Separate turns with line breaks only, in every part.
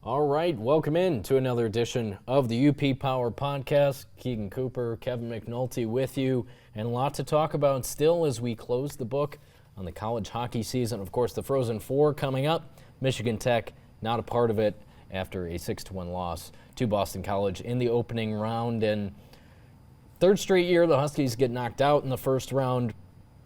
All right, welcome in to another edition of the UP Power Podcast. Keegan Cooper, Kevin McNulty with you, and a lot to talk about still as we close the book on the college hockey season. Of course, the Frozen Four coming up. Michigan Tech not a part of it after a 6-1 loss to Boston College in the opening round. And third straight year, the Huskies get knocked out in the first round,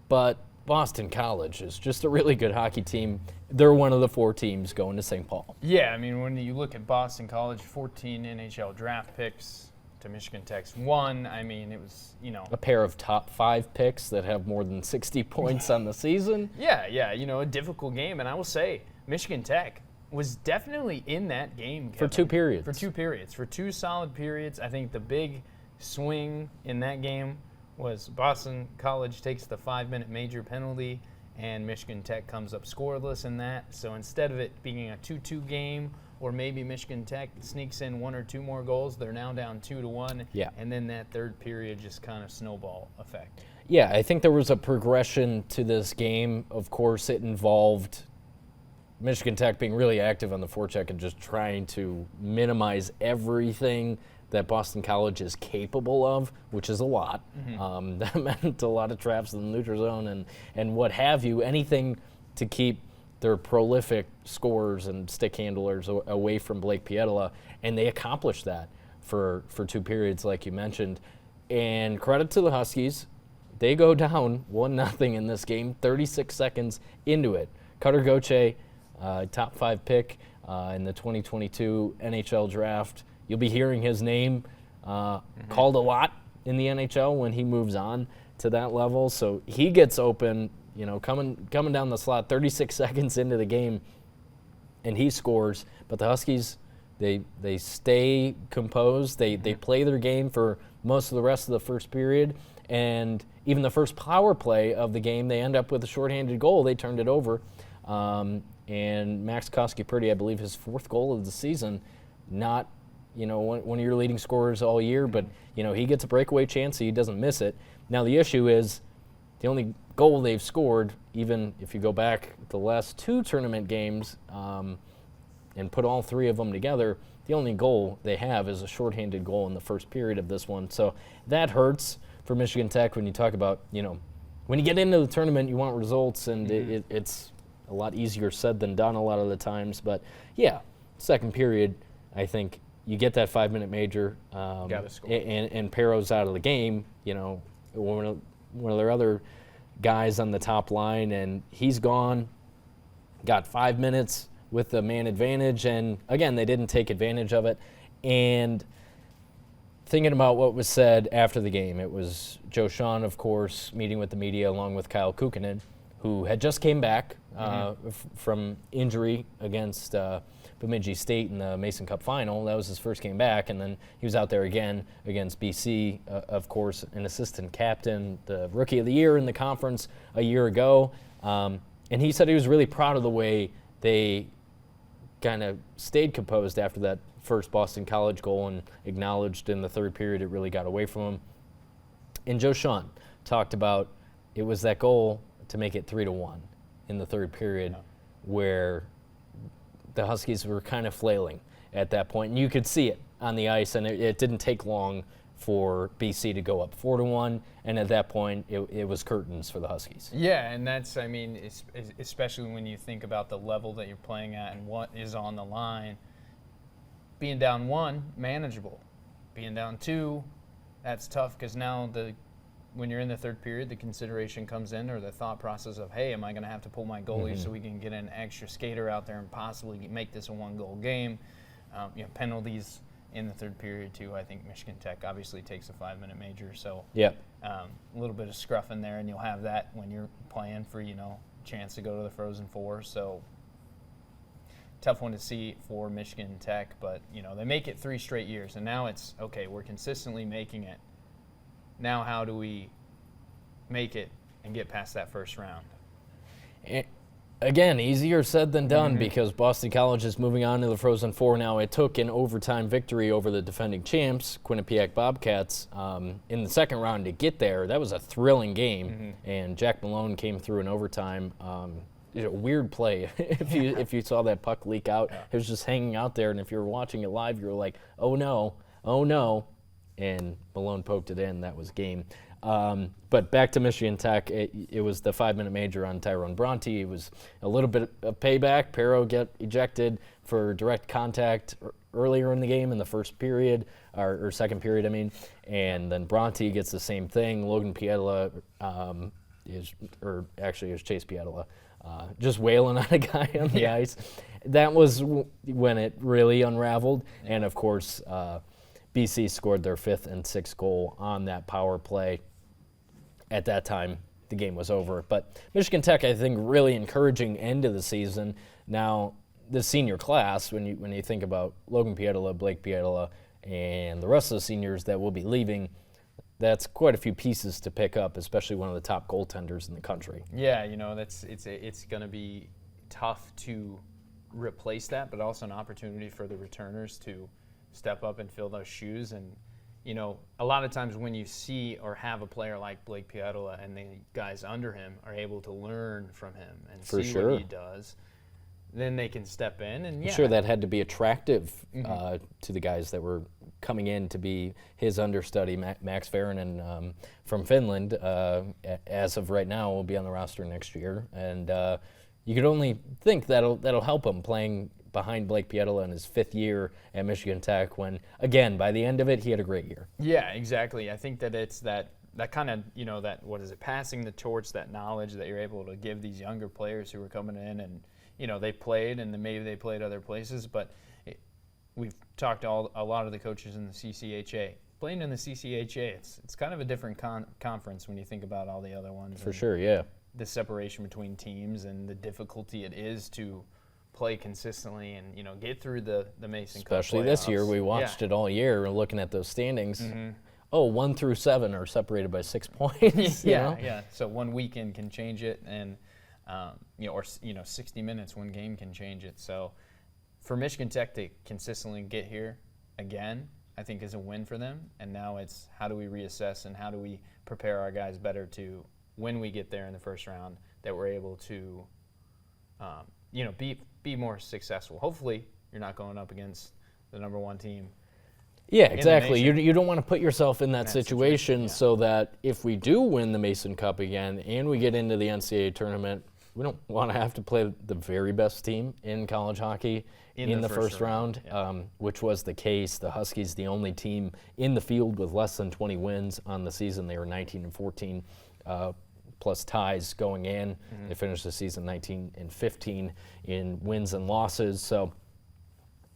but Boston College is just a really good hockey team. They're one of the 4 teams going to St. Paul.
Yeah, I mean, when you look at Boston College, 14 NHL draft picks to Michigan Tech's 1. I mean, it was,
a pair of top 5 picks that have more than 60 points on the season.
Yeah, a difficult game. And I will say, Michigan Tech was definitely in that game, Kevin.
For 2 periods.
For 2 solid periods. I think the big swing in that game was Boston College takes the 5-minute major penalty, and Michigan Tech comes up scoreless in that. So instead of it being a 2-2 game, or maybe Michigan Tech sneaks in 1 or 2 more goals, they're now down 2-1.
Yeah.
And then that third period just kind of snowball effect.
Yeah, I think there was a progression to this game. Of course, it involved Michigan Tech being really active on the forecheck and just trying to minimize everything that Boston College is capable of, which is a lot. That meant a lot of traps in the neutral zone and what have you, anything to keep their prolific scorers and stick handlers away from Blake Pietila, and they accomplished that for 2 periods, like you mentioned. And credit to the Huskies, they go down 1-0 in this game, 36 seconds into it. Cutter Gauthier, top 5 pick in the 2022 NHL draft. You'll be hearing his name called a lot in the NHL when he moves on to that level. So he gets open, coming down the slot 36 seconds into the game, and he scores. But the Huskies, they stay composed. They play their game for most of the rest of the first period. And even the first power play of the game, they end up with a shorthanded goal. They turned it over. And Max Koski-Purdy, I believe his 4th goal of the season, not one of your leading scorers all year, but, he gets a breakaway chance, so he doesn't miss it. Now, the issue is the only goal they've scored, even if you go back the last 2 tournament games and put all 3 of them together, the only goal they have is a shorthanded goal in the first period of this one. So that hurts for Michigan Tech when you talk about, when you get into the tournament, you want results, and it's a lot easier said than done a lot of the times. But, yeah, second period, I think you get that 5-minute major, and Perro's out of the game, one of their other guys on the top line, and he's gone, got 5 minutes with the man advantage, and again, they didn't take advantage of it. And thinking about what was said after the game, it was Joe Shawn, of course, meeting with the media along with Kyle Kukkonen, who had just came back from injury against Bemidji State in the Mason Cup final. That was his first game back, and then he was out there again against BC, of course, an assistant captain, the Rookie of the Year in the conference a year ago. And he said he was really proud of the way they kind of stayed composed after that first Boston College goal, and acknowledged in the third period it really got away from him. And Joe Shawn talked about it was that goal to make it 3-1 in the third period, where the Huskies were kind of flailing at that point. And you could see it on the ice, and it didn't take long for BC to go up 4-1, and at that point, it was curtains for the Huskies.
Yeah, and that's, especially when you think about the level that you're playing at and what is on the line. Being down 1, manageable. Being down 2, that's tough, because now when you're in the third period, the consideration comes in, or the thought process of, hey, am I going to have to pull my goalie so we can get an extra skater out there and possibly make this a 1-goal game? Penalties in the third period, too. I think Michigan Tech obviously takes a 5-minute major. So a little bit of scruff in there, and you'll have that when you're playing for, chance to go to the Frozen Four. So tough one to see for Michigan Tech, but, they make it 3 straight years, and now it's, okay, we're consistently making it. Now how do we make it and get past that first round?
Again, easier said than done, because Boston College is moving on to the Frozen Four now. It took an overtime victory over the defending champs, Quinnipiac Bobcats, in the second round to get there. That was a thrilling game, and Jack Malone came through in overtime weird play. If you saw that puck leak out, it was just hanging out there, and if you were watching it live, you were like, oh no, and Malone poked it in. That was game. But back to Michigan Tech, it was the 5-minute major on Tyrone Bronte. It was a little bit of payback. Pero get ejected for direct contact earlier in the game in the first period, or second period, I mean. And then Bronte gets the same thing. Logan Pietila it was Chase Pietila, just wailing on a guy on the ice. That was when it really unraveled. And, of course, BC scored their 5th and 6th goal on that power play. At that time, the game was over. But Michigan Tech, I think, really encouraging end of the season. Now, the senior class, when you think about Logan Pietila, Blake Pietila, and the rest of the seniors that will be leaving, that's quite a few pieces to pick up, especially one of the top goaltenders in the country.
Yeah, it's going to be tough to replace that, but also an opportunity for the returners to step up and fill those shoes. And a lot of times when you see or have a player like Blake Pietila and the guys under him are able to learn from him and see what he does, then they can step in. And
I'm sure that had to be attractive to the guys that were coming in to be his understudy. Max Varanen from Finland, as of right now, will be on the roster next year. And you could only think that'll help him playing behind Blake Pietila in his 5th year at Michigan Tech when, again, by the end of it, he had a great year.
Yeah, exactly. I think that it's that kind of, passing the torch, that knowledge that you're able to give these younger players who are coming in and, they played and then maybe they played other places, but we've talked to a lot of the coaches in the CCHA. Playing in the CCHA, it's kind of a different conference when you think about all the other ones.
For sure, yeah.
The separation between teams and the difficulty it is to play consistently and get through the Mason Cup
especially this year. We watched it all year. We're looking at those standings. 1 through 7 are separated by 6 points.
Yeah. So one weekend can change it, and 60 minutes, one game can change it. So for Michigan Tech to consistently get here again, I think is a win for them. And now it's how do we reassess and how do we prepare our guys better to when we get there in the first round that we're able to be more successful. Hopefully, you're not going up against the number 1 team.
Yeah, exactly. You don't want to put yourself in that situation so that if we do win the Mason Cup again and we get into the NCAA tournament, we don't want to have to play the very best team in college hockey in the first round, which was the case. The Huskies, the only team in the field with less than 20 wins on the season. They were 19-14. Plus ties going in. They finished the season 19-15 in wins and losses. So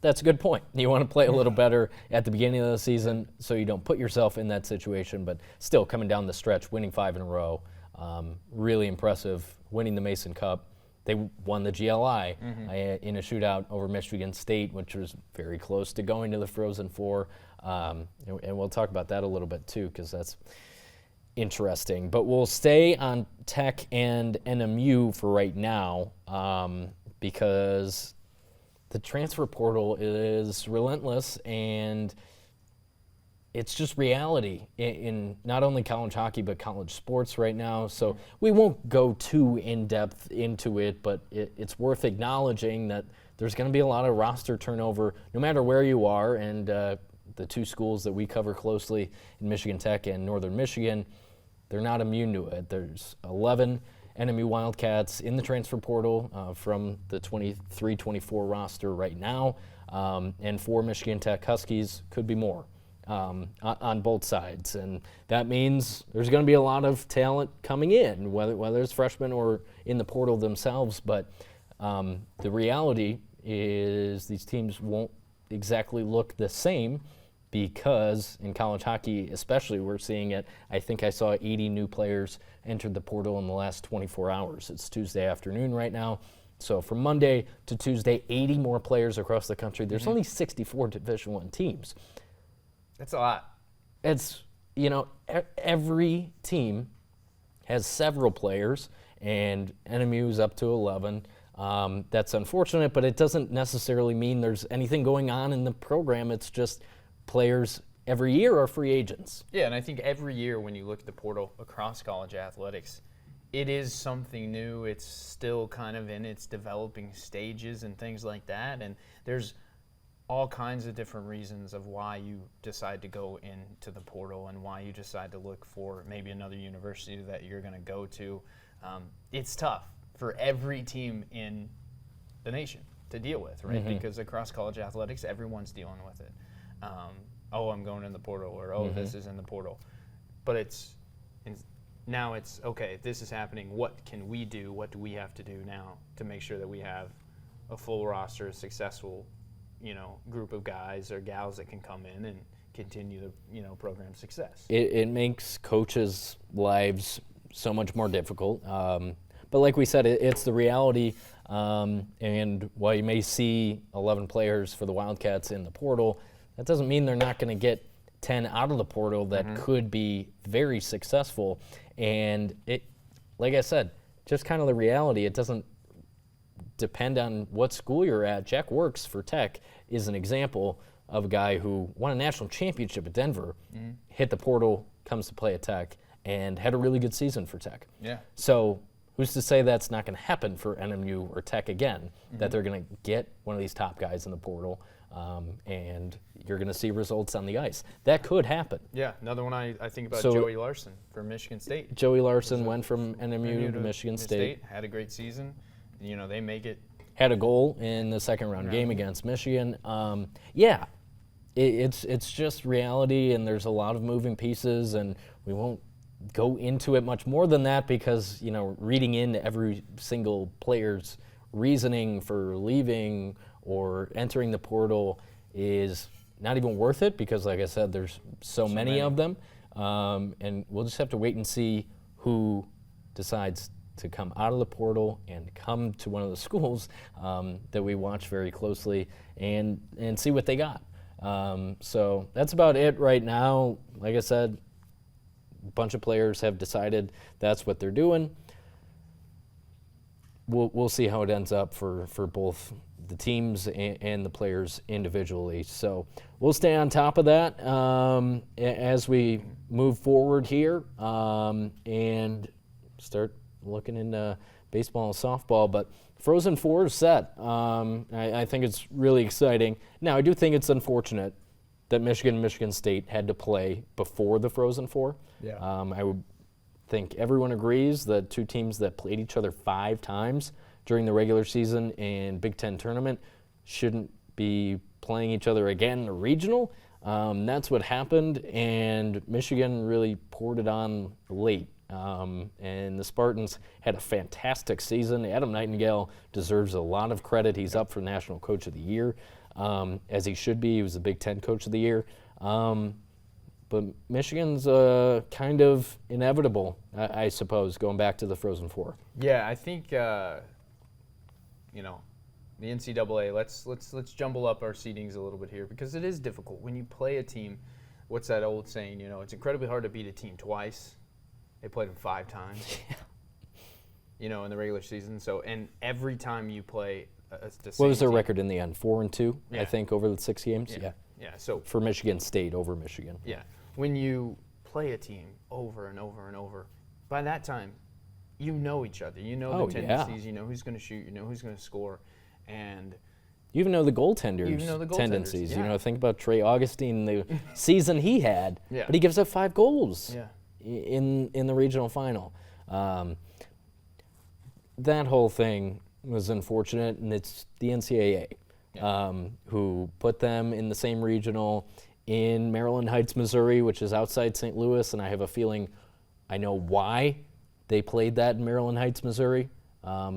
that's a good point. You want to play a little better at the beginning of the season so you don't put yourself in that situation, but still coming down the stretch, winning 5 in a row, really impressive, winning the Mason Cup. They won the GLI in a shootout over Michigan State, which was very close to going to the Frozen Four. And we'll talk about that a little bit too, because that's interesting. But we'll stay on Tech and NMU for right now because the transfer portal is relentless and it's just reality in not only college hockey but college sports right now. So we won't go too in-depth into it, but it's worth acknowledging that there's going to be a lot of roster turnover no matter where you are. And the 2 schools that we cover closely in Michigan Tech and Northern Michigan, they're not immune to it. There's 11 NMU Wildcats in the transfer portal from the 23-24 roster right now, and 4 Michigan Tech Huskies, could be more on both sides. And that means there's going to be a lot of talent coming in, whether it's freshmen or in the portal themselves. But the reality is these teams won't exactly look the same, because in college hockey especially, we're seeing it. I think I saw 80 new players entered the portal in the last 24 hours. It's Tuesday afternoon right now. So from Monday to Tuesday, 80 more players across the country. There's only 64 Division I teams.
That's a lot.
It's, every team has several players, and NMU is up to 11. That's unfortunate, but it doesn't necessarily mean there's anything going on in the program. It's just players every year are free agents.
Yeah, and I think every year when you look at the portal across college athletics, it is something new. It's still kind of in its developing stages and things like that. And there's all kinds of different reasons of why you decide to go into the portal and why you decide to look for maybe another university that you're going to go to. It's tough for every team in the nation to deal with, right? Because across college athletics, everyone's dealing with it. I'm going in the portal, or this is in the portal. But now it's, okay, this is happening. What can we do? What do we have to do now to make sure that we have a full roster, a successful, group of guys or gals that can come in and continue the, program success?
It makes coaches' lives so much more difficult. But like we said, it's the reality. And while you may see 11 players for the Wildcats in the portal, that doesn't mean they're not going to get 10 out of the portal that could be very successful. And it, like I said, just kind of the reality. It doesn't depend on what school you're at. Jack Works for Tech is an example of a guy who won a national championship at Denver, hit the portal, comes to play at Tech, and had a really good season for Tech.
Yeah.
So who's to say that's not going to happen for NMU or Tech again, that they're going to get one of these top guys in the portal, and you're going to see results on the ice. That could happen.
Yeah, another one I think about, Joey Larson from Michigan State.
Joey Larson went from NMU to Michigan State.
Had a great season. They make it.
Had a goal in the second-round game against Michigan. It's just reality, and there's a lot of moving pieces, and we won't go into it much more than that because, reading into every single player's reasoning for leaving or entering the portal is not even worth it because, like I said, there's so many of them. And we'll just have to wait and see who decides to come out of the portal and come to one of the schools that we watch very closely and see what they got. So that's about it right now. Like I said, a bunch of players have decided that's what they're doing. We'll see how it ends up for both the teams and the players individually. So we'll stay on top of that as we move forward here and start looking into baseball and softball. But Frozen Four is set. I think it's really exciting. Now, I do think it's unfortunate that Michigan and Michigan State had to play before the Frozen Four.
Yeah.
I would think everyone agrees that two teams that played each other 5 times during the regular season and Big Ten tournament shouldn't be playing each other again in a regional. That's what happened, and Michigan really poured it on late. And the Spartans had a fantastic season. Adam Nightingale deserves a lot of credit. He's up for National Coach of the Year, as he should be. He was the Big Ten Coach of the Year. But Michigan's kind of inevitable, I suppose, going back to the Frozen Four.
Yeah, I think the NCAA. Let's jumble up our seedings a little bit here because it is difficult when you play a team. What's that old saying? It's incredibly hard to beat a team twice. They played them 5 times. In the regular season. So, and every time you play the same
what was their
team,
record in the end? 4-2,
Yeah.
I think, over the 6 games.
Yeah. So
for Michigan State over Michigan.
Yeah. When you play a team over and over and over, by that time, you know each other. You know the tendencies. You know who's going to shoot. You know who's going to score, and
you even know the goaltenders' tendencies.
Yeah.
Think about Trey Augustine, the season he had,
Yeah.
but he gives up 5 goals.
Yeah.
In the regional final. That whole thing was unfortunate, and it's the NCAA who put them in the same regional in Maryland Heights, Missouri, which is outside St. Louis, and I have a feeling I know why they played that in Maryland Heights, Missouri,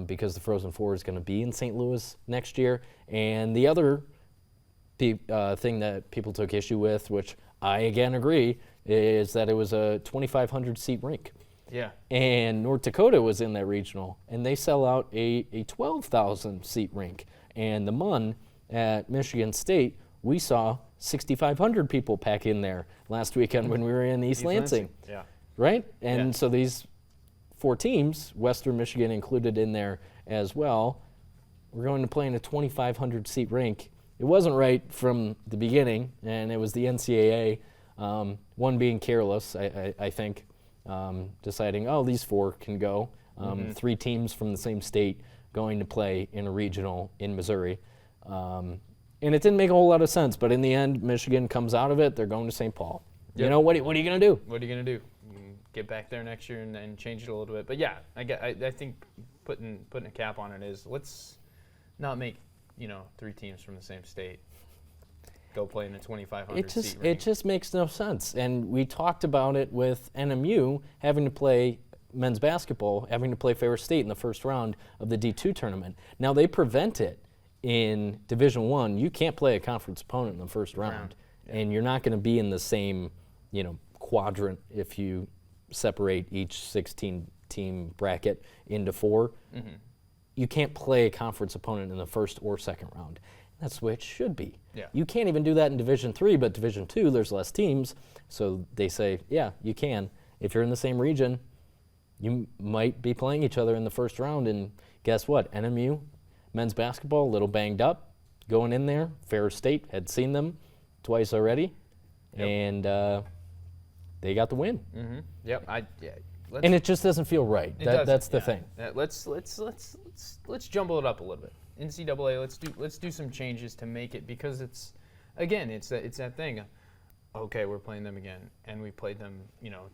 because the Frozen Four is going to be in St. Louis next year. And the other thing that people took issue with, which I again agree, is that it was a 2,500 seat rink.
Yeah.
And North Dakota was in that regional, and they sell out a 12,000 seat rink. And the MUN at Michigan State, we saw 6,500 people pack in there last weekend when we were in East Lansing.
Yeah.
Right? And so these 4 teams, Western Michigan included in there as well, we're going to play in a 2,500 seat rink. It wasn't right from the beginning, and it was the NCAA, one being careless, I think, deciding, these 4 can go. 3 teams from the same state going to play in a regional in Missouri. And it didn't make a whole lot of sense, but in the end, Michigan comes out of it. They're going to St. Paul.
Yep.
You know, what are you going to do?
What are you going to do? Get back there next year and change it a little bit. But yeah, I think putting a cap on it is, let's not make 3 teams from the same state go play in the 2,500 seat ring.
It just makes no sense. And we talked about it with NMU having to play men's basketball, having to play Ferris State in the first round of the D2 tournament. Now they prevent it in Division I. You can't play a conference opponent in the first round, and you're not going to be in the same quadrant if you separate each 16-team bracket into 4.
Mm-hmm.
You can't play a conference opponent in the first or second round. That's the way it should be.
Yeah.
You can't even do that in Division III, but Division II, there's less teams, so they say, yeah, you can. If you're in the same region, you might be playing each other in the first round, and guess what? NMU, men's basketball, a little banged up, going in there. Ferris State had seen them twice already, and they got the win.
Mm-hmm. Yep.
And it just doesn't feel right. That's the thing.
Let's jumble it up a little bit. NCAA, let's do some changes to make it, because it's that thing. Okay, we're playing them again, and we played them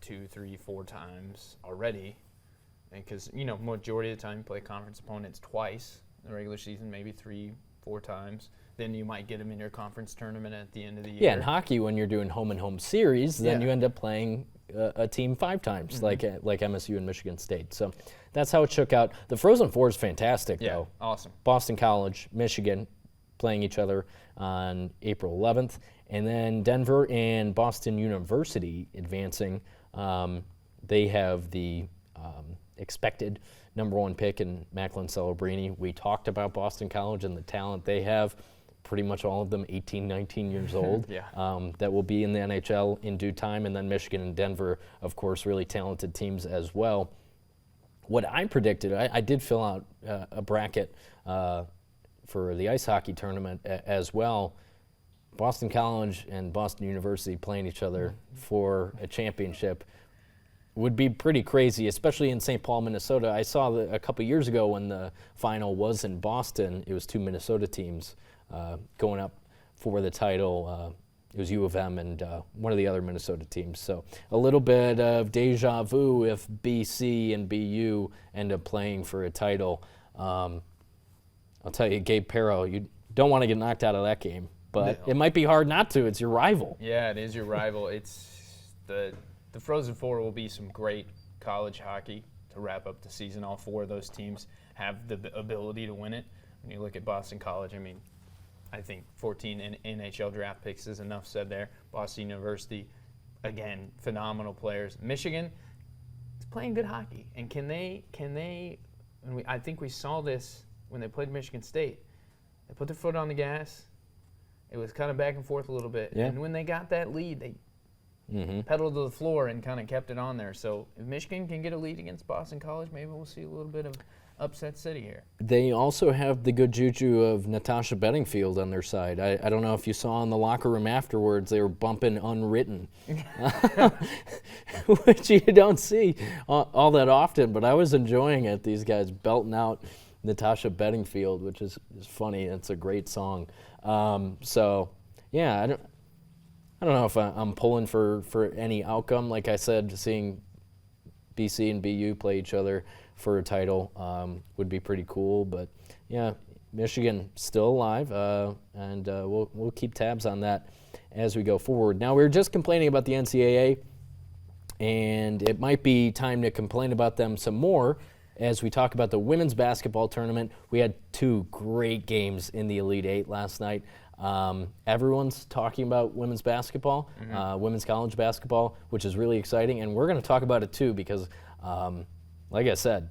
2, 3, 4 times already, and because majority of the time you play conference opponents twice in the regular season, maybe 3, 4 times. Then you might get them in your conference tournament at the end of the year.
Yeah, in hockey, when you're doing home-and-home series, then you end up playing a team 5 times, like MSU and Michigan State. So that's how it shook out. The Frozen Four is fantastic, though.
Awesome.
Boston College, Michigan playing each other on April 11th. And then Denver and Boston University advancing. They have the expected number 1 pick in Macklin Celebrini. We talked about Boston College and the talent they have. Pretty much all of them 18, 19 years old. That will be in the NHL in due time. And then Michigan and Denver, of course, really talented teams as well. What I predicted, I did fill out a bracket for the ice hockey tournament as well. Boston College and Boston University playing each other for a championship would be pretty crazy, especially in St. Paul, Minnesota. I saw a couple years ago when the final was in Boston, it was 2 Minnesota teams going up for the title. It was U of M and one of the other Minnesota teams. So a little bit of deja vu if BC and BU end up playing for a title. I'll tell you, Gabe Perreault, you don't want to get knocked out of that game, but it might be hard not to. It's your rival.
Yeah, it is your rival. It's the Frozen Four will be some great college hockey to wrap up the season. All 4 of those teams have the ability to win it. When you look at Boston College, I think 14 NHL draft picks is enough said there. Boston University, again, phenomenal players. Michigan is playing good hockey, and can they? And I think we saw this when they played Michigan State. They put their foot on the gas. It was kind of back and forth a little bit, and when they got that lead, they pedaled to the floor and kind of kept it on there. So if Michigan can get a lead against Boston College, maybe we'll see a little bit of upset city here.
They also have the good juju of Natasha Bedingfield on their side. I don't know if you saw in the locker room afterwards, they were bumping Unwritten, which you don't see all that often, but I was enjoying it, these guys belting out Natasha Bedingfield, which is funny. It's a great song. So, yeah, I don't know if I'm pulling for any outcome. Like I said, seeing BC and BU play each other for a title would be pretty cool. But yeah, Michigan still alive, and we'll keep tabs on that as we go forward. Now, we were just complaining about the NCAA, and it might be time to complain about them some more as we talk about the women's basketball tournament. We had 2 great games in the Elite Eight last night. Everyone's talking about women's basketball, women's college basketball, which is really exciting, and we're going to talk about it too because, like I said,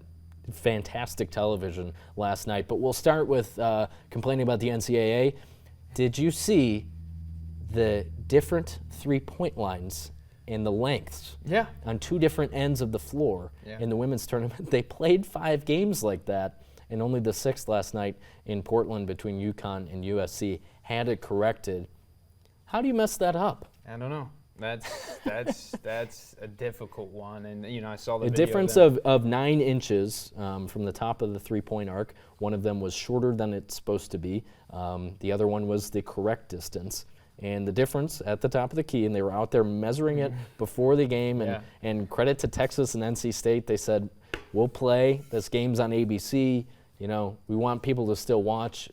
fantastic television last night. But we'll start with complaining about the NCAA. Did you see the different three-point lines and the lengths on 2 different ends of the floor in the women's tournament? They played 5 games like that, and only the 6th last night in Portland between UConn and USC had it corrected. How do you mess that up?
I don't know. That's a difficult one, and I saw the
A
video
difference
then.
of 9 inches from the top of the three-point arc. One of them was shorter than it's supposed to be. The other one was the correct distance. And the difference at the top of the key, and they were out there measuring it before the game, and credit to Texas and NC State, they said, we'll play. This game's on ABC. We want people to still watch.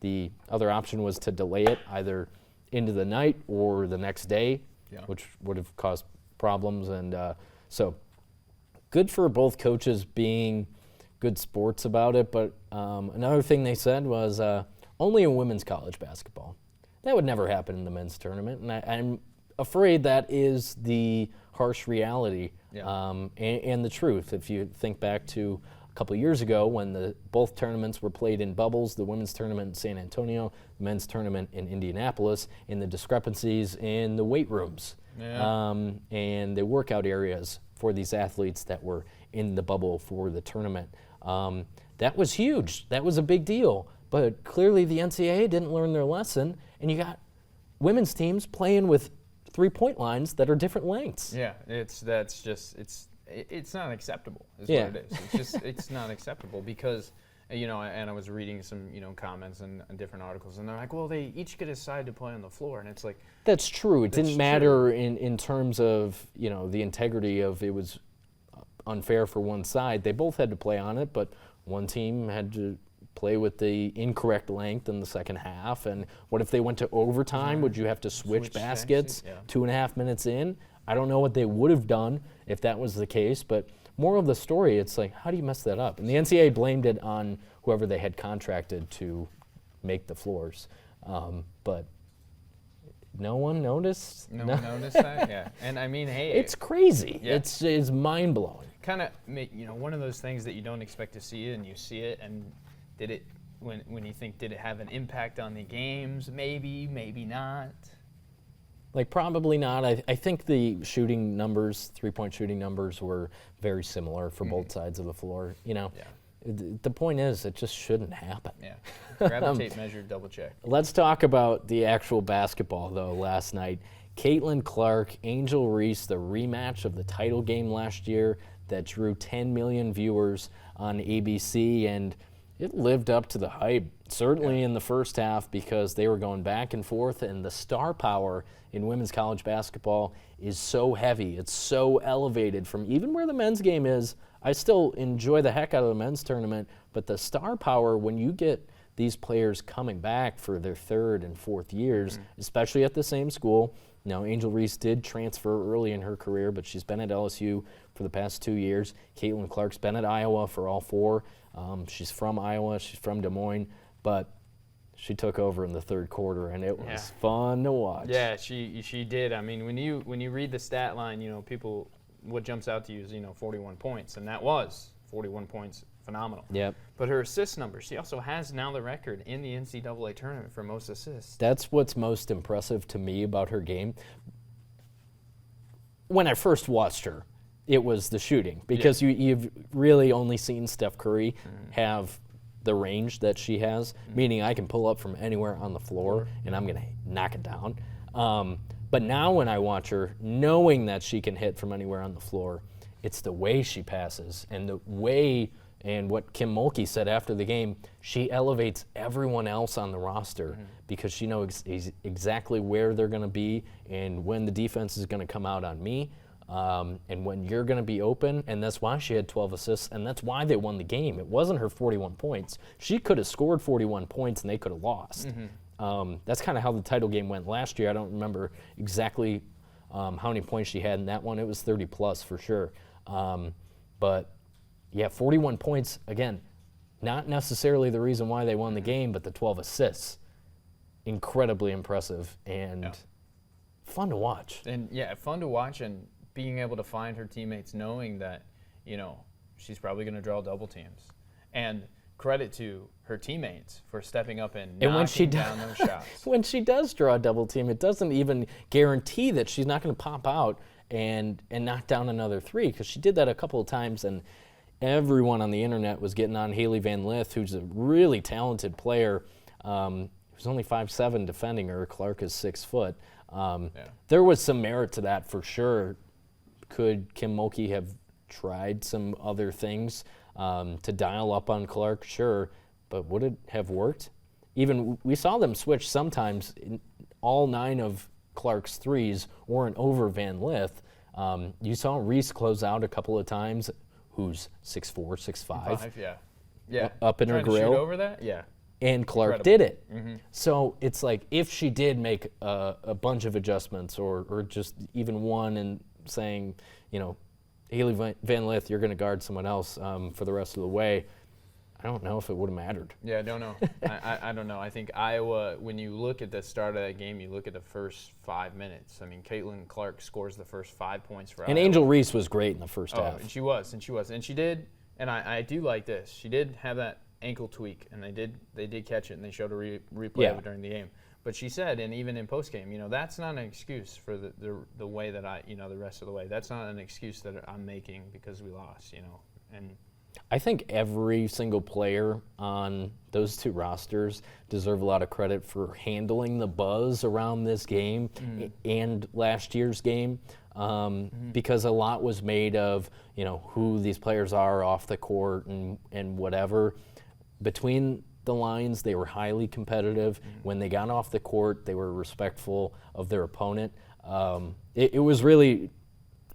The other option was to delay it either into the night or the next day, which would have caused problems. And so good for both coaches being good sports about it. But another thing they said was only in women's college basketball. That would never happen in the men's tournament. And I'm afraid that is the harsh reality and the truth. If you think back to a couple of years ago when both tournaments were played in bubbles, the women's tournament in San Antonio, the men's tournament in Indianapolis, and the discrepancies in the weight rooms and the workout areas for these athletes that were in the bubble for the tournament. That was huge. That was a big deal. But clearly the NCAA didn't learn their lesson, and you got women's teams playing with three-point lines that are different lengths.
Yeah, it's not acceptable is what it is. It's not acceptable because, and I was reading some, comments and different articles, and they're like, well, they each get a side to play on the floor, and it's like.
That's true. It didn't matter in terms of, the integrity of it was unfair for one side. They both had to play on it, but one team had to play with the incorrect length in the second half. And what if they went to overtime? Would you have to switch baskets 2.5 minutes in? I don't know what they would have done if that was the case, but moral of the story, it's like, how do you mess that up? And the NCAA blamed it on whoever they had contracted to make the floors. But no one noticed?
No one noticed that? Yeah. And I mean, hey.
It's crazy.
Yeah.
It's mind-blowing.
Kind of, one of those things that you don't expect to see it, and you see it, and did it, when you think, did it have an impact on the games? Maybe, maybe not.
Like, probably not. I think the shooting numbers, three-point shooting numbers, were very similar for both sides of the floor. The point is, it just shouldn't happen.
Yeah. Grab the tape measure, double check.
Let's talk about the actual basketball, though, last night. Caitlin Clark, Angel Reese, the rematch of the title game last year that drew 10 million viewers on ABC, and it lived up to the hype, certainly in the first half, because they were going back and forth, and the star power in women's college basketball is so heavy. It's so elevated from even where the men's game is. I still enjoy the heck out of the men's tournament, but the star power, when you get these players coming back for their third and fourth years, especially at the same school. Now, Angel Reese did transfer early in her career, but she's been at LSU for the past 2 years. Caitlin Clark's been at Iowa for all 4. She's from Iowa. She's from Des Moines. But she took over in the third quarter, and it was fun to watch.
Yeah, she did. I mean, when you read the stat line, people, what jumps out to you is, 41 points, and that was 41 points. Phenomenal.
Yep.
But her assist number, she also has now the record in the NCAA tournament for most assists.
That's what's most impressive to me about her game. When I first watched her, it was the shooting, because you've really only seen Steph Curry have the range that she has, meaning I can pull up from anywhere on the floor and I'm going to knock it down. But now when I watch her, knowing that she can hit from anywhere on the floor, it's the way she passes and the way. And what Kim Mulkey said after the game, she elevates everyone else on the roster because she knows exactly where they're going to be and when the defense is going to come out on me and when you're going to be open. And that's why she had 12 assists, and that's why they won the game. It wasn't her 41 points. She could have scored 41 points, and they could have lost. That's kind of how the title game went last year. I don't remember exactly how many points she had in that one. It was 30-plus for sure. But... yeah, 41 points, again, not necessarily the reason why they won the game, but the 12 assists. Incredibly impressive and fun to watch.
And, fun to watch, and being able to find her teammates knowing that, she's probably going to draw double teams. And credit to her teammates for stepping up and knocking down those shots.
When she does draw a double team, it doesn't even guarantee that she's not going to pop out and knock down another three, because she did that a couple of times, and everyone on the internet was getting on Haley Van Lith, who's a really talented player, was only 5'7" defending her. Clark is 6 foot. There was some merit to that for sure. Could Kim Mulkey have tried some other things to dial up on Clark? Sure, but would it have worked? Even we saw them switch sometimes. All 9 of Clark's threes weren't over Van Lith. You saw Reese close out a couple of times, who's 6'4", 6'5".
Yeah.
Up in her
Trying to shoot
grill.
over that? Yeah.
And Clark did it. So it's like if she did make a bunch of adjustments or just even one and saying, Haley Van Lith, you're going to guard someone else for the rest of the way, I don't know if it would have mattered.
Yeah, I don't know. I don't know. I think Iowa, when you look at the start of that game, you look at the first 5 minutes. I mean, Caitlin Clark scores the first 5 points for Iowa.
And Angel Reese was great in the first half.
And she was. And she did, and I do like this. She did have that ankle tweak, and they did catch it, and they showed a replay of it during the game. But she said, and even in postgame, that's not an excuse for the way that the rest of the way. That's not an excuse that I'm making because we lost, And
I think every single player on those 2 rosters deserve a lot of credit for handling the buzz around this game and last year's game because a lot was made of, who these players are off the court and whatever. Between the lines, they were highly competitive. When they got off the court, they were respectful of their opponent. It was really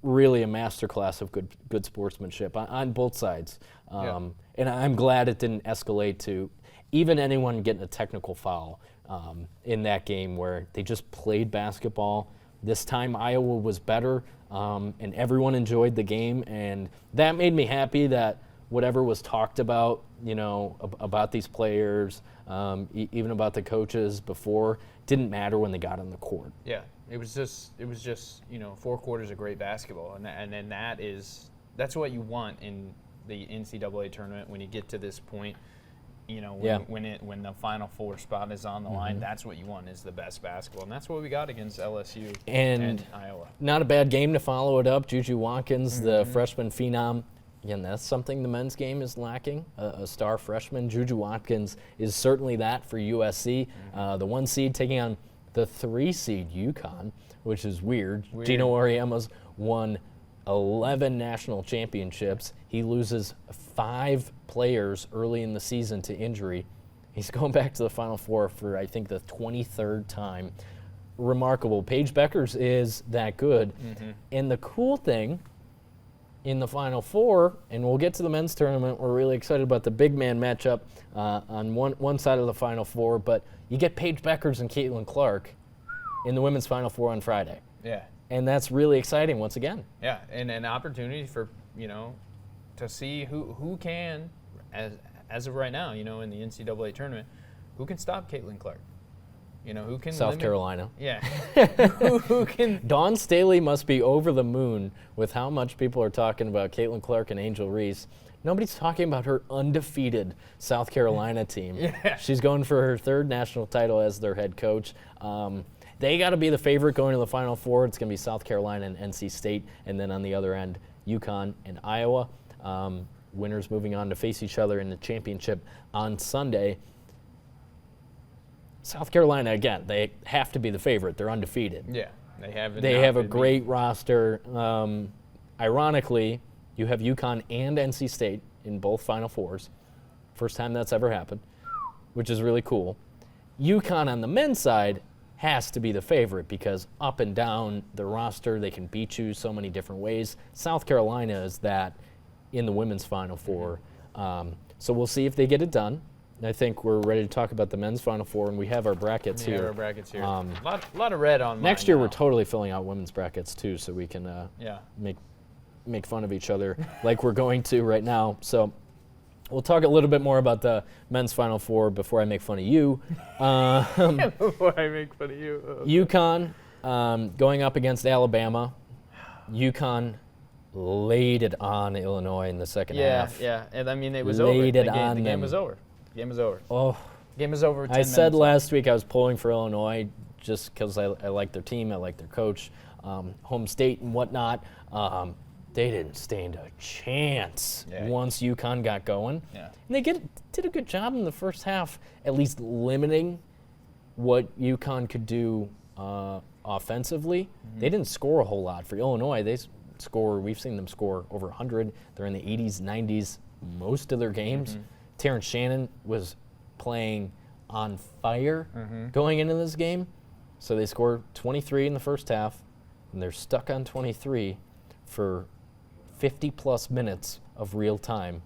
a masterclass of good sportsmanship on both sides. And I'm glad it didn't escalate to even anyone getting a technical foul in that game where they just played basketball. This time Iowa was better, and everyone enjoyed the game, and that made me happy that whatever was talked about, about these players, even about the coaches before, didn't matter when they got on the court.
Yeah. It was just 4 quarters of great basketball, and then that's what you want in the NCAA tournament when you get to this point. When the Final Four spot is on the line, that's what you want is the best basketball, and that's what we got against LSU and Iowa. Not
a bad game to follow it up. Juju Watkins, the freshman phenom. Again, that's something the men's game is lacking, a star freshman. Juju Watkins is certainly that for USC. The 1 seed taking on the 3 seed UConn, which is weird. Gino Auriemma's won 11 national championships. He loses 5 players early in the season to injury. He's going back to the Final Four for, I think, the 23rd time. Remarkable. Paige Beckers is that good. And the cool thing in the Final Four, and we'll get to the men's tournament, we're really excited about the big man matchup on one side of the Final Four, but you get Paige Beckers and Caitlin Clark in the women's Final Four on Friday.
Yeah.
And that's really exciting once again.
Yeah, and an opportunity for, to see who can, as of right now, in the NCAA tournament, who can stop Caitlin Clark. Who can
South Carolina.
Yeah. who can?
Dawn Staley must be over the moon with how much people are talking about Caitlin Clark and Angel Reese. Nobody's talking about her undefeated South Carolina team.
Yeah.
She's going for her 3rd national title as their head coach. They got to be the favorite going to the Final Four. It's going to be South Carolina and NC State, and then on the other end, UConn and Iowa. Winners moving on to face each other in the championship on Sunday. South Carolina, again, they have to be the favorite. They're undefeated.
Yeah, they have.
They have a great roster. Ironically, you have UConn and NC State in both Final Fours. First time that's ever happened, which is really cool. UConn on the men's side has to be the favorite because up and down the roster, they can beat you so many different ways. South Carolina is that in the women's Final Four. So we'll see if they get it done. And I think we're ready to talk about the men's Final Four, and we have our brackets here.
Our brackets here. A lot of red on mine.
Next year,
now.
we're totally filling out women's brackets, too, so we can make fun of each other like we're going to right now. So we'll talk a little bit more about the men's Final Four before I make fun of you.
Before I make fun of you.
UConn going up against Alabama. UConn laid it on Illinois in the second half.
Yeah, and I mean, it was
laid
over.
It on
the game
them.
was over. Game was over.
Oh,
game was over. 10
I said
minutes
last week I was pulling for Illinois just because I like their team, I like their coach, home state and whatnot. They didn't stand a chance once UConn got going.
Yeah.
And they did a good job in the first half, at least limiting what UConn could do offensively. They didn't score a whole lot. For Illinois, we've seen them score over 100. They're in the 80s, 90s most of their games. Terrence Shannon was playing on fire going into this game. So they scored 23 in the first half, and they're stuck on 23 for 50-plus minutes of real time.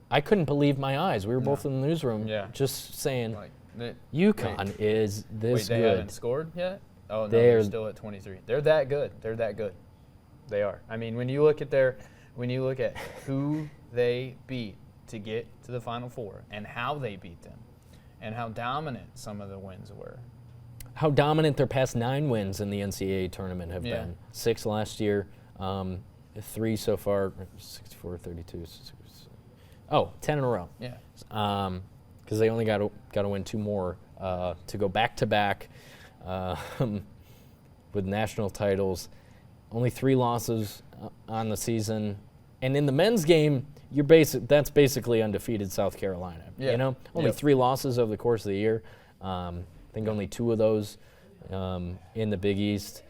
I couldn't believe my eyes. We were both in the newsroom just saying, UConn is this
they
good.
Haven't scored yet? Oh, no, they're still at 23. They're that good. They are. I mean, when you look at who they beat to get to the Final Four and how they beat them and how dominant some of the wins were.
How dominant their past 9 wins in the NCAA tournament have been. 6 last year, 3 so far, 64, 32. 10 in a row.
Yeah.
Because they only got to win 2 more to go back-to-back with national titles. Only 3 losses on the season. And in the men's game, that's basically undefeated South Carolina.
Yeah.
You know, only 3 losses over the course of the year. I think only 2 of those in the Big East.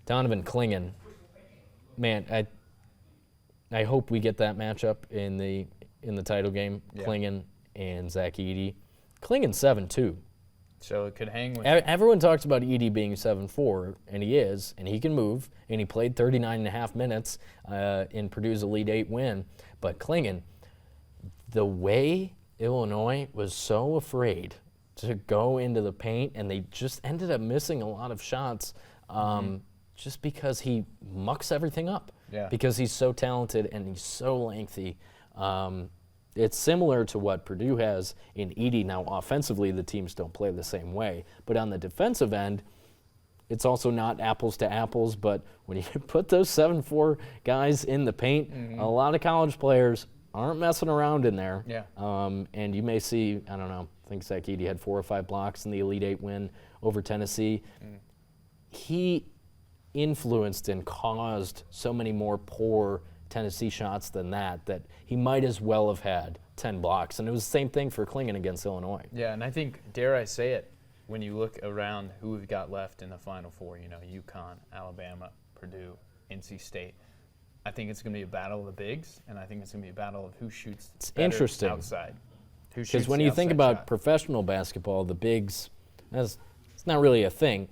Donovan Clingan, man, I hope we get that matchup in the title game. Yeah. Clingan and Zach Edey. Clingan's 7'2".
So it could hang with.
Everyone talks about Edey being 7'4", and he is, and he can move, and he played 39.5 minutes in Purdue's Elite 8 win. But Clingan, the way Illinois was so afraid to go into the paint, and they just ended up missing a lot of shots just because he mucks everything up.
Yeah.
Because he's so talented and he's so lengthy. It's similar to what Purdue has in Edey. Now, offensively, the teams don't play the same way. But on the defensive end, it's also not apples to apples. But when you put those 7'4" guys in the paint, a lot of college players aren't messing around in there.
Yeah.
And you may see, I don't know, I think Zach Edey had 4 or 5 blocks in the Elite 8 win over Tennessee. He influenced and caused so many more poor Tennessee shots than that he might as well have had 10 blocks. And it was the same thing for Clingan against Illinois.
Yeah, and I think, dare I say it, when you look around who we've got left in the Final Four, UConn, Alabama, Purdue, NC State, I think it's going to be a battle of the bigs, and I think it's going to be a battle of who shoots better outside.
Because when you think about professional basketball, the bigs, it's not really a thing.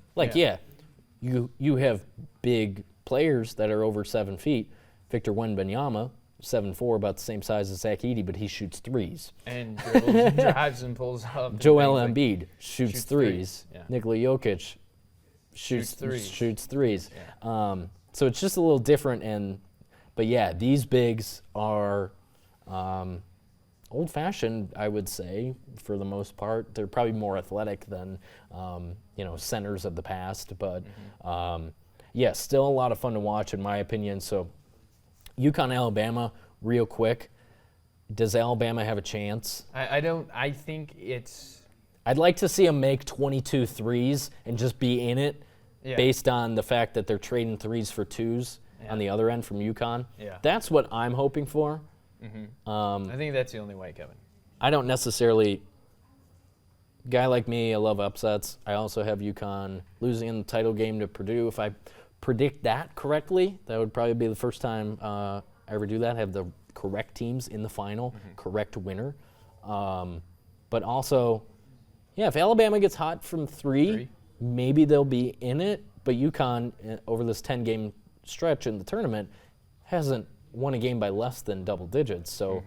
You have big players that are over 7 feet. Victor Wembanyama, 7'4", about the same size as Zach Edey, but he shoots threes.
And dribbles, drives and pulls up.
Joel Embiid shoots threes.
Yeah.
Nikola Jokic shoots threes.
Yeah.
So it's just a little different. But yeah, these bigs are old-fashioned, I would say, for the most part. They're probably more athletic than centers of the past. But still a lot of fun to watch, in my opinion. So UConn, Alabama, real quick. Does Alabama have a chance?
I think it's...
I'd like to see them make 22 threes and just be in it based on the fact that they're trading threes for twos on the other end from UConn.
Yeah.
That's what I'm hoping for.
I think that's the only way, Kevin.
I don't necessarily... Guy like me, I love upsets. I also have UConn losing in the title game to Purdue. If I predict that correctly, that would probably be the first time I ever do that, have the correct teams in the final, correct winner. But also, if Alabama gets hot from three, maybe they'll be in it. But UConn, over this 10-game stretch in the tournament, hasn't won a game by less than double digits. So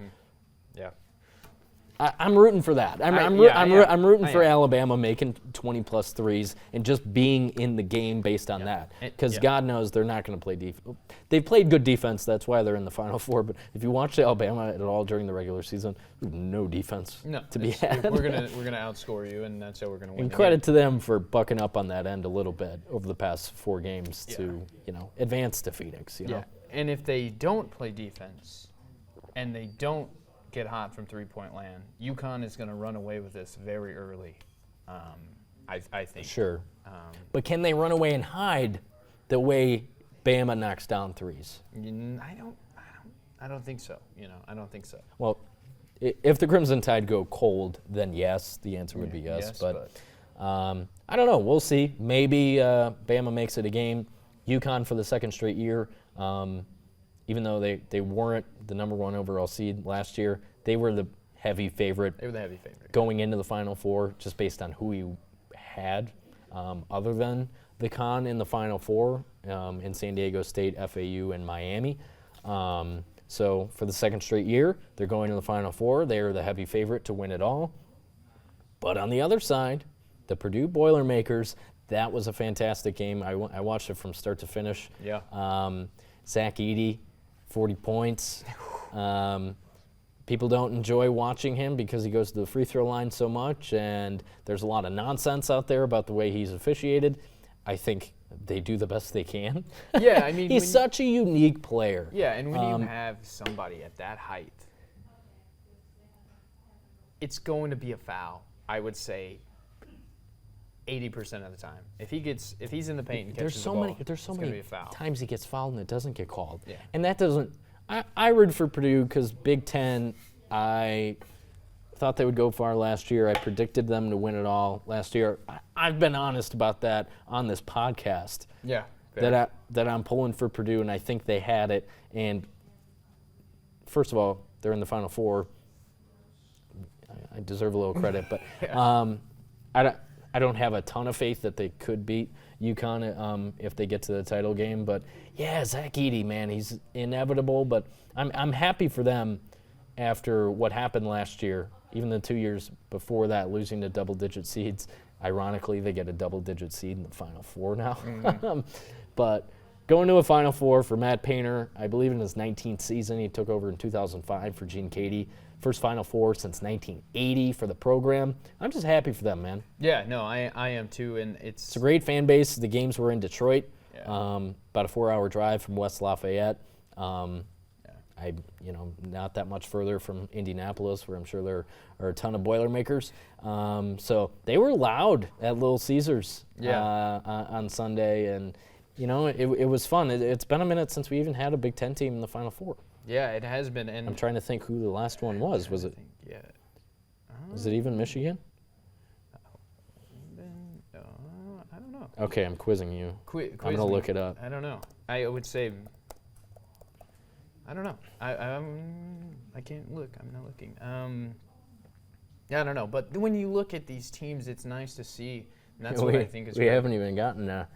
I'm rooting for that. I'm rooting for Alabama making 20-plus threes and just being in the game based on that. Because God knows they're not going to play defense. They've played good defense. That's why they're in the Final Four. But if you watch Alabama at all during the regular season, there's no defense to be had.
We're gonna outscore you, and that's how we're going to win.
And credit to them for bucking up on that end a little bit over the past 4 games to advance to Phoenix. You know?
And if they don't play defense, and they don't get hot from three-point land, UConn is going to run away with this very early, I think.
Sure. But can they run away and hide the way Bama knocks down threes?
I don't think so. I don't think so.
Well, if the Crimson Tide go cold, then yes, the answer would be yes. But I don't know. We'll see. Maybe Bama makes it a game. UConn for the second straight year. Even though they weren't the number 1 overall seed last year, they were the heavy favorite.
They were the heavy favorite.
Going into the Final Four, just based on who you had, other than the Con in the Final Four in San Diego State, FAU, and Miami. So for the second straight year, they're going to the Final Four. They are the heavy favorite to win it all. But on the other side, the Purdue Boilermakers, that was a fantastic game. I watched it from start to finish.
Yeah.
Zach Edey, 40 points. People don't enjoy watching him because he goes to the free throw line so much, and there's a lot of nonsense out there about the way he's officiated. I think they do the best they can.
Yeah, I mean,
he's such a unique player.
Yeah, and when you have somebody at that height, it's going to be a foul, I would say, 80% of the time. If he's in the paint and catches the ball,
there's so
it's
many
gonna be a foul.
times he gets fouled and it doesn't get called.
Yeah.
And that doesn't. I root for Purdue because Big Ten. I thought they would go far last year. I predicted them to win it all last year. I've been honest about that on this podcast.
Yeah.
That I'm pulling for Purdue, and I think they had it. And first of all, they're in the Final Four. I deserve a little credit, but I don't have a ton of faith that they could beat UConn if they get to the title game. But yeah, Zach Edey, man, he's inevitable. But I'm happy for them after what happened last year. Even the 2 years before that, losing to double-digit seeds. Ironically, they get a double-digit seed in the Final Four now. Mm-hmm. But going to a Final Four for Matt Painter, I believe in his 19th season. He took over in 2005 for Gene Cady. First Final Four since 1980 for the program. I'm just happy for them, man.
Yeah, no, I am too, and it's
a great fan base. The games were in Detroit,
yeah.
About a 4-hour drive from West Lafayette. Not that much further from Indianapolis, where I'm sure there are a ton of Boilermakers. So they were loud at Little Caesars on Sunday, and it was fun. It's been a minute since we even had a Big Ten team in the Final Four.
Yeah, it has been. And
I'm trying to think who the last one was. Was it?
Yeah.
Was it even Michigan?
I don't know.
Okay, I'm quizzing you. I'm gonna look it up.
I don't know. I would say. I don't know. I can't look. I'm not looking. Yeah, I don't know. But when you look at these teams, it's nice to see. And that's what I think is.
We haven't even gotten to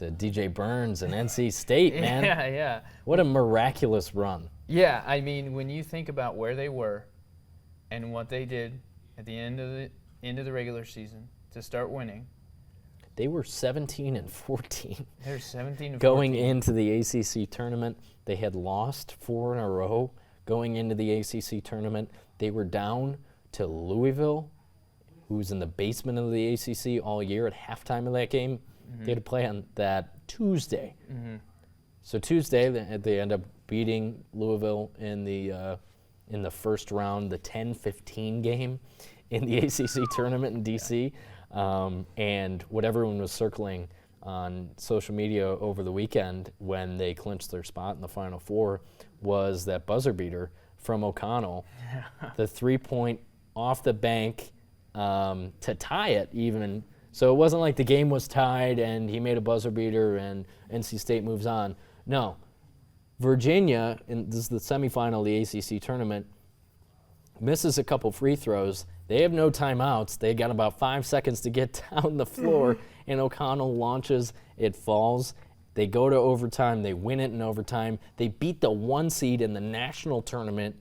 DJ Burns and NC State, man.
Yeah.
What a miraculous run.
Yeah, I mean, when you think about where they were and what they did at the end of the regular season to start winning.
They were 17-14.
They're 17-14.
Going into the ACC tournament, they had lost 4 in a row. Going into the ACC tournament, they were down to Louisville, who was in the basement of the ACC all year at halftime of that game. Mm-hmm. They had to play on that Tuesday. Mm-hmm. So Tuesday, they end up beating Louisville in the first round, the 10-15 game in the ACC tournament in D.C. And what everyone was circling on social media over the weekend when they clinched their spot in the Final Four was that buzzer beater from O'Connell, the 3-point off the bank to tie it even. So it wasn't like the game was tied and he made a buzzer beater and NC State moves on. No. Virginia, and this is the semifinal of the ACC tournament, misses a couple free throws. They have no timeouts. They got about 5 seconds to get down the floor, and O'Connell launches. It falls. They go to overtime. They win it in overtime. They beat the 1 seed in the national tournament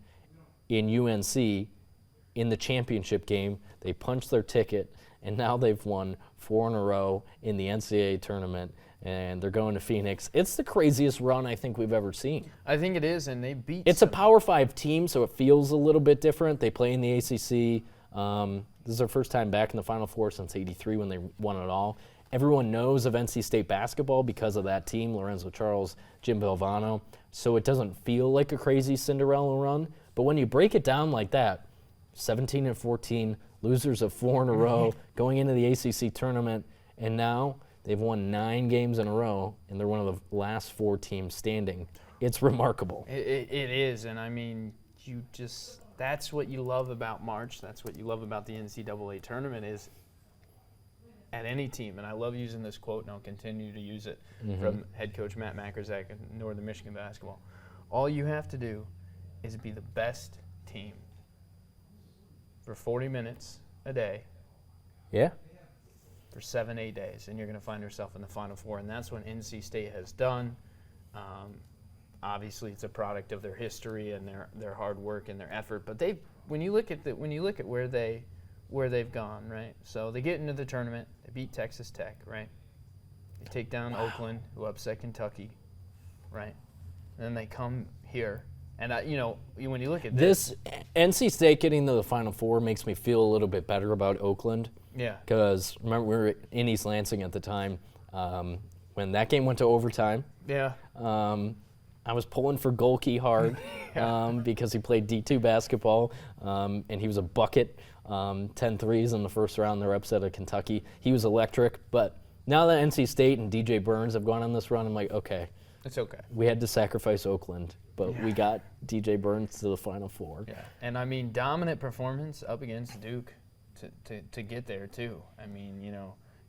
in UNC in the championship game. They punched their ticket, and now they've won 4 in a row in the NCAA tournament, and they're going to Phoenix. It's the craziest run I think we've ever seen.
I think it is, and they beat.
It's a Power 5 team, so it feels a little bit different. They play in the ACC. This is their first time back in the Final Four since '83 when they won it all. Everyone knows of NC State basketball because of that team, Lorenzo Charles, Jim Belvano, so it doesn't feel like a crazy Cinderella run. But when you break it down like that, 17-14, losers of 4 in a row, going into the ACC tournament, and now they've won 9 games in a row, and they're one of the last 4 teams standing. It's remarkable.
It is, and I mean, that's what you love about March. That's what you love about the NCAA tournament is at any team, and I love using this quote, and I'll continue to use it from head coach Matt Mackrzak in Northern Michigan basketball. All you have to do is be the best team for 40 minutes a day.
Yeah.
For 7-8 days, and you're going to find yourself in the Final Four, and that's what NC State has done. Obviously, it's a product of their history and their hard work and their effort. But when you look at where they've gone, right? So they get into the tournament, they beat Texas Tech, right? They take down Oakland, who upset Kentucky, right? And then they come here, and when you look at
this NC State getting to the Final Four makes me feel a little bit better about Oakland.
Yeah.
Because remember, we were in East Lansing at the time when that game went to overtime.
Yeah.
I was pulling for Golke hard because he played D2 basketball, and he was a bucket, 10 threes in the first round. They're upset at Kentucky. He was electric. But now that NC State and DJ Burns have gone on this run, I'm like, okay.
It's okay.
We had to sacrifice Oakland, but we got DJ Burns to the Final Four.
Yeah. And, I mean, dominant performance up against Duke to get there, too. I mean,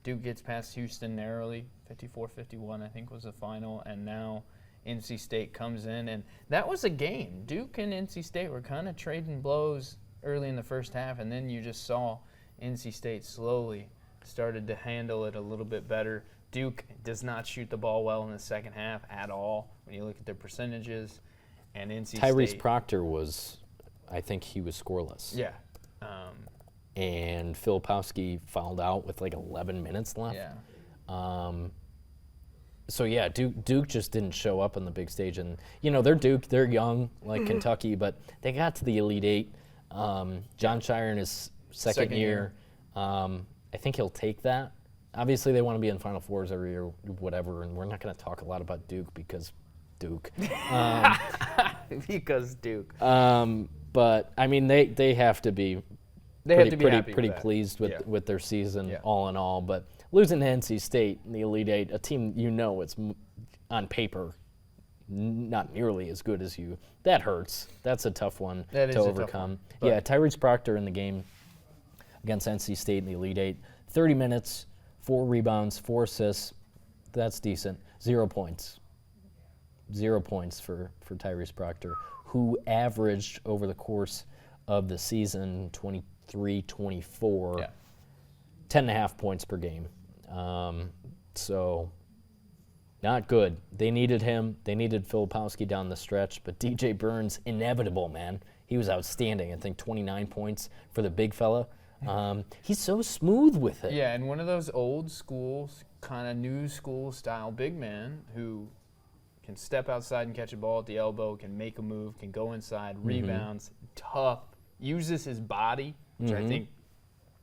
Duke gets past Houston narrowly, 54-51, I think was the final, and now NC State comes in, and that was a game. Duke and NC State were kind of trading blows early in the first half, and then you just saw NC State slowly started to handle it a little bit better. Duke does not shoot the ball well in the second half at all when you look at their percentages, and NC
Tyrese
State.
Proctor I think he was scoreless.
Yeah.
And Filipowski fouled out with like 11 minutes left.
Yeah.
So, yeah, Duke just didn't show up on the big stage. And, they're Duke. They're young, like Kentucky, but they got to the Elite Eight. John Shire in his second year. I think he'll take that. Obviously, they want to be in Final Fours every year, whatever, and we're not going to talk a lot about Duke because Duke.
Because Duke.
But, I mean, they have to be pretty pleased with their season all in all. But losing to NC State in the Elite Eight, a team it's on paper not nearly as good as you, that hurts. That's a tough one to overcome. Yeah, Tyrese Proctor in the game against NC State in the Elite Eight, 30 minutes, 4 rebounds, 4 assists. That's decent. 0 points. 0 points for Tyrese Proctor, who averaged over the course of the season 23-24, 10.5 points per game. So not good. They needed him. They needed Filipowski down the stretch, but DJ Burns, inevitable, man. He was outstanding. I think 29 points for the big fella. He's so smooth with it.
Yeah, and one of those old school, kind of new school style big men who can step outside and catch a ball at the elbow, can make a move, can go inside, rebounds, tough, uses his body, which I think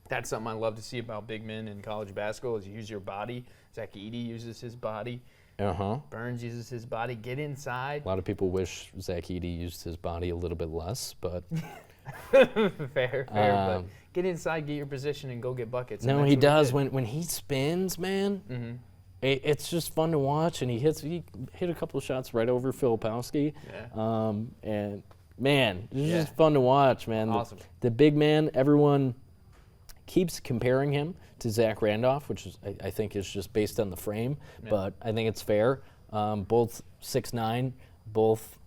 that's something I love to see about big men in college basketball is you use your body. Zach Edey uses his body. Burns uses his body. Get inside.
A lot of people wish Zach Edey used his body a little bit less, but
fair. But get inside, get your position, and go get buckets.
No, he does. When he spins, man, it's just fun to watch. And he hit a couple of shots right over Filipowski.
Yeah.
And man, it's just fun to watch, man.
Awesome.
The big man, everyone keeps comparing him to Zach Randolph, which is I think is just based on the frame, but I think it's fair. Both 6'9", both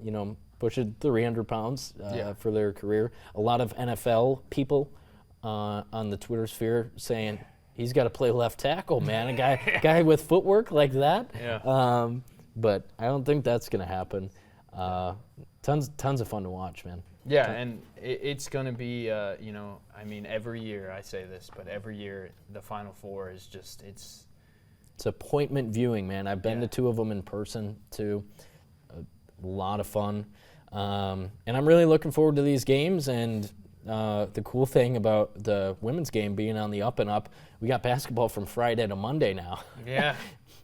pushing 300 pounds for their career. A lot of NFL people on the Twitter sphere saying he's got to play left tackle, man. A guy with footwork like that.
Yeah.
But I don't think that's going to happen. Tons of fun to watch, man.
Yeah, and it's going to be, I mean, every year I say this, but every year the Final Four is just, it's
appointment viewing, man. I've been to 2 of them in person, too. A lot of fun. And I'm really looking forward to these games. And the cool thing about the women's game being on the up and up, we got basketball from Friday to Monday now.
Yeah.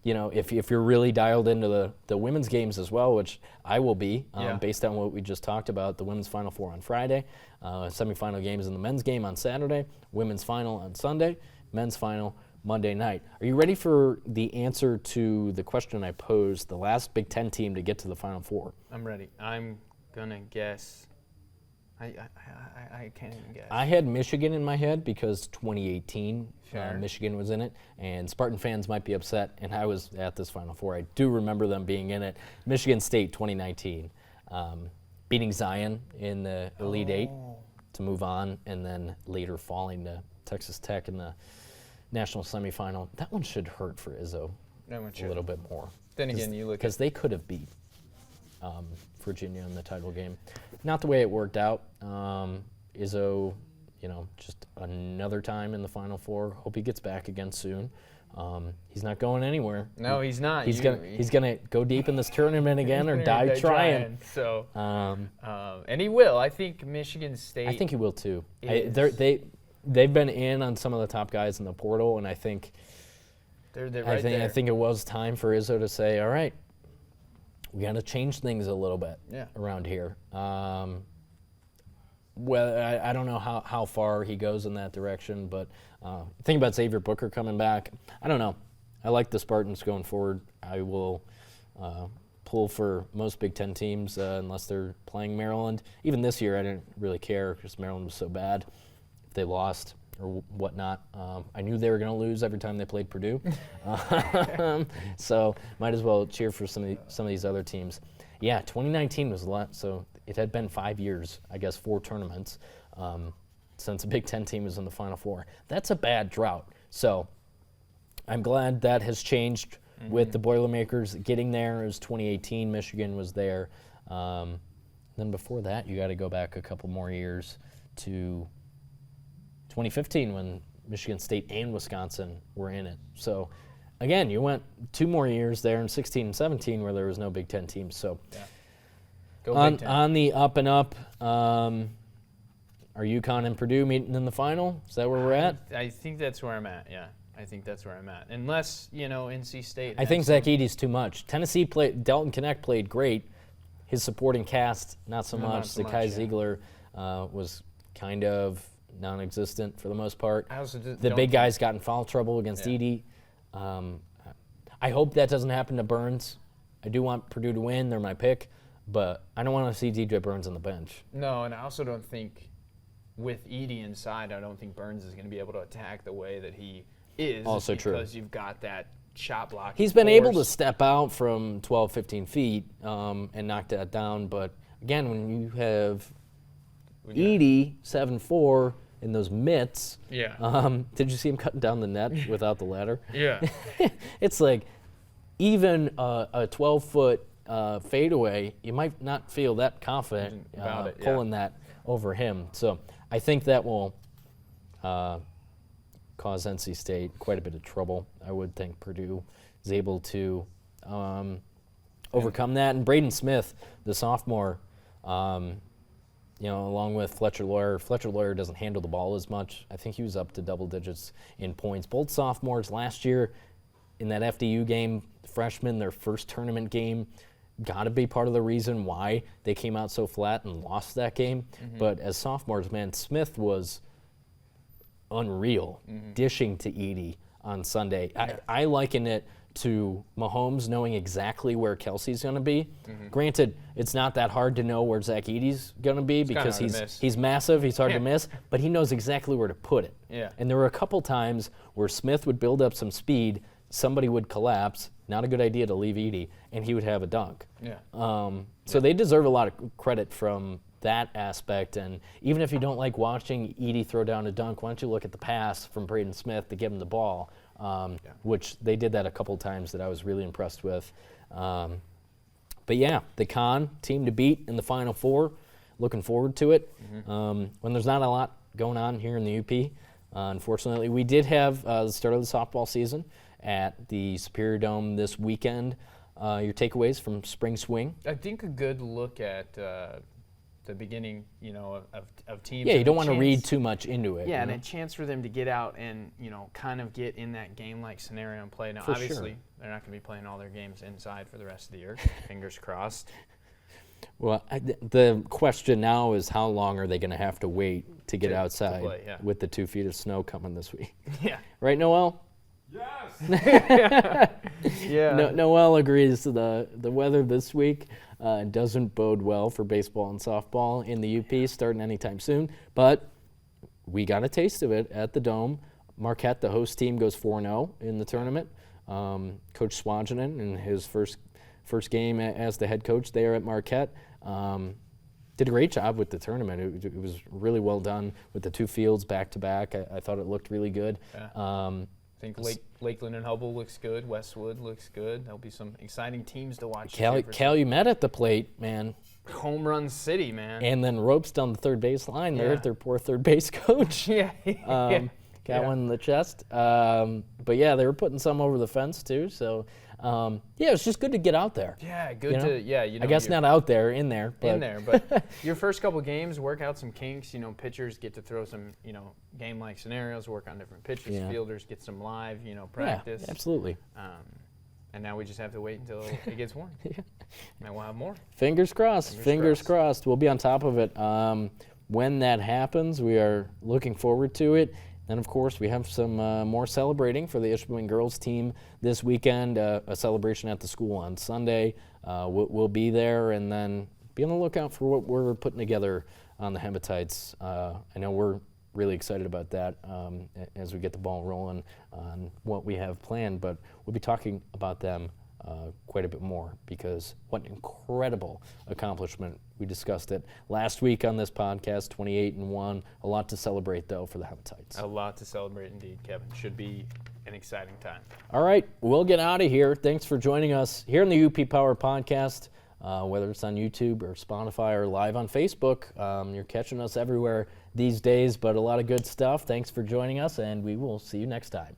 If you're really dialed into the women's games as well, which I will be, based on what we just talked about, the women's Final Four on Friday, semifinal games in the men's game on Saturday, women's final on Sunday, men's final Monday night. Are you ready for the answer to the question I posed, the last Big Ten team to get to the Final Four?
I'm ready. I'm going to guess I can't even guess.
I had Michigan in my head because 2018,
Sure.
Michigan was in it, and Spartan fans might be upset, and I was at this Final Four. I do remember them being in it. Michigan State 2019, beating Zion in the Elite Eight to move on, and then later falling to Texas Tech in the national semifinal. That one should hurt for Izzo a little bit more.
Then again, you look
because they could have beat Virginia in the title game. Not the way it worked out. Izzo, just another time in the Final Four. Hope he gets back again soon. He's not going anywhere.
No, he's not.
He's gonna go deep in this tournament again or die trying.
So, and he will. I think Michigan State.
I think he will too. They've been in on some of the top guys in the portal, and I think
they're right there.
I think it was time for Izzo to say, all right, we got to change things a little bit around here. Well, I don't know how far he goes in that direction, but think about Xavier Booker coming back. I don't know. I like the Spartans going forward. I will pull for most Big Ten teams unless they're playing Maryland. Even this year, I didn't really care because Maryland was so bad. If they lost or whatnot, I knew they were going to lose every time they played Purdue. So might as well cheer for some of these other teams. Yeah, 2019 was a lot. So it had been 5 years, I guess, 4 tournaments since a Big Ten team was in the Final Four. That's a bad drought. So I'm glad that has changed with the Boilermakers getting there. It was 2018. Michigan was there. Then before that, you got to go back a couple more years to 2015 when Michigan State and Wisconsin were in it. So again, you went 2 more years there in 16 and 17 where there was no Big Ten teams. So on the up and up, are UConn and Purdue meeting in the final? Is that where we're at?
I think that's where I'm at, yeah. I think that's where I'm at. Unless, NC State.
I think Zach Edey's too much. Tennessee played, Dalton Knecht played great. His supporting cast, not so much. Zakai Ziegler was kind of non-existent for the most part. The big guys got in foul trouble against Edey. I hope that doesn't happen to Burns. I do want Purdue to win. They're my pick. But I don't want to see DJ Burns on the bench.
No, and I also don't think with Edey inside, I don't think Burns is going to be able to attack the way that he is.
Also true.
Because you've got that shot block.
He's been able to step out from 12, 15 feet and knock that down. But, again, when you have Edey, 7'4", in those mitts. Did you see him cutting down the net without the ladder?
Yeah.
It's like even a 12-foot fadeaway, you might not feel that confident about pulling that over him. So I think that will cause NC State quite a bit of trouble. I would think Purdue is able to overcome that. And Braden Smith, the sophomore, along with Fletcher Lawyer. Fletcher Lawyer doesn't handle the ball as much. I think he was up to double digits in points. Both sophomores last year in that FDU game, freshmen, their first tournament game, got to be part of the reason why they came out so flat and lost that game. But as sophomores, man, Smith was unreal, dishing to Edey on Sunday. I liken it to Mahomes knowing exactly where Kelsey's going to be. Granted, it's not that hard to know where Zach Edey's going to be because he's massive, he's hard to miss, but he knows exactly where to put it. And there were a couple times where Smith would build up some speed, somebody would collapse, not a good idea to leave Edey, and he would have a dunk. So they deserve a lot of credit from that aspect, and even if you don't like watching Edey throw down a dunk, why don't you look at the pass from Braden Smith to give him the ball, which they did that a couple times that I was really impressed with. But yeah, the Con team to beat in the Final Four, looking forward to it. When there's not a lot going on here in the UP, unfortunately, we did have the start of the softball season at the Superior Dome this weekend. Your takeaways from spring swing?
I think a good look at the beginning, of teams.
Yeah, you don't want to read too much into it.
Yeah, and a chance for them to get out and, kind of get in that game-like scenario and play. Now, obviously, they're not going to be playing all their games inside for the rest of the year. Fingers crossed.
Well, the question now is how long are they going to have to wait to get outside
to play,
with the 2 feet of snow coming this week?
Yeah.
Right, Noel?
Yes!
Yeah.
Noel agrees the weather this week doesn't bode well for baseball and softball in the UP starting anytime soon, but we got a taste of it at the Dome. Marquette, the host team, goes 4-0 in the tournament. Coach Swajinen, in his first game as the head coach there at Marquette, did a great job with the tournament. It was really well done with the two fields back-to-back. I thought it looked really good.
Yeah. I think Lakeland and Hubble looks good. Westwood looks good. There'll be some exciting teams to watch.
Calumet at the plate, man.
Home run city, man.
And then ropes down the third base line there. Their poor third base coach. Got one in the chest. But yeah, they were putting some over the fence too. So it was just good to get out there.
Yeah, good to
I guess not out there, in there.
But your first couple games, work out some kinks. Pitchers get to throw some game-like scenarios, work on different pitches. Fielders get some live practice.
Yeah, absolutely.
And now we just have to wait until it gets warm. And we'll have more.
Fingers crossed. Fingers crossed. We'll be on top of it. When that happens, we are looking forward to it. And, of course, we have some more celebrating for the Ishpeming girls team this weekend, a celebration at the school on Sunday. We'll be there, and then be on the lookout for what we're putting together on the Hematites. I know we're really excited about that as we get the ball rolling on what we have planned, but we'll be talking about them quite a bit more, because what an incredible accomplishment. We discussed it last week on this podcast, 28-1. A lot to celebrate, though, for the Hematites.
A lot to celebrate indeed, Kevin. Should be an exciting time.
All right, we'll get out of here. Thanks for joining us here in the UP Power Podcast, whether it's on YouTube or Spotify or live on Facebook. You're catching us everywhere these days, but a lot of good stuff. Thanks for joining us, and we will see you next time.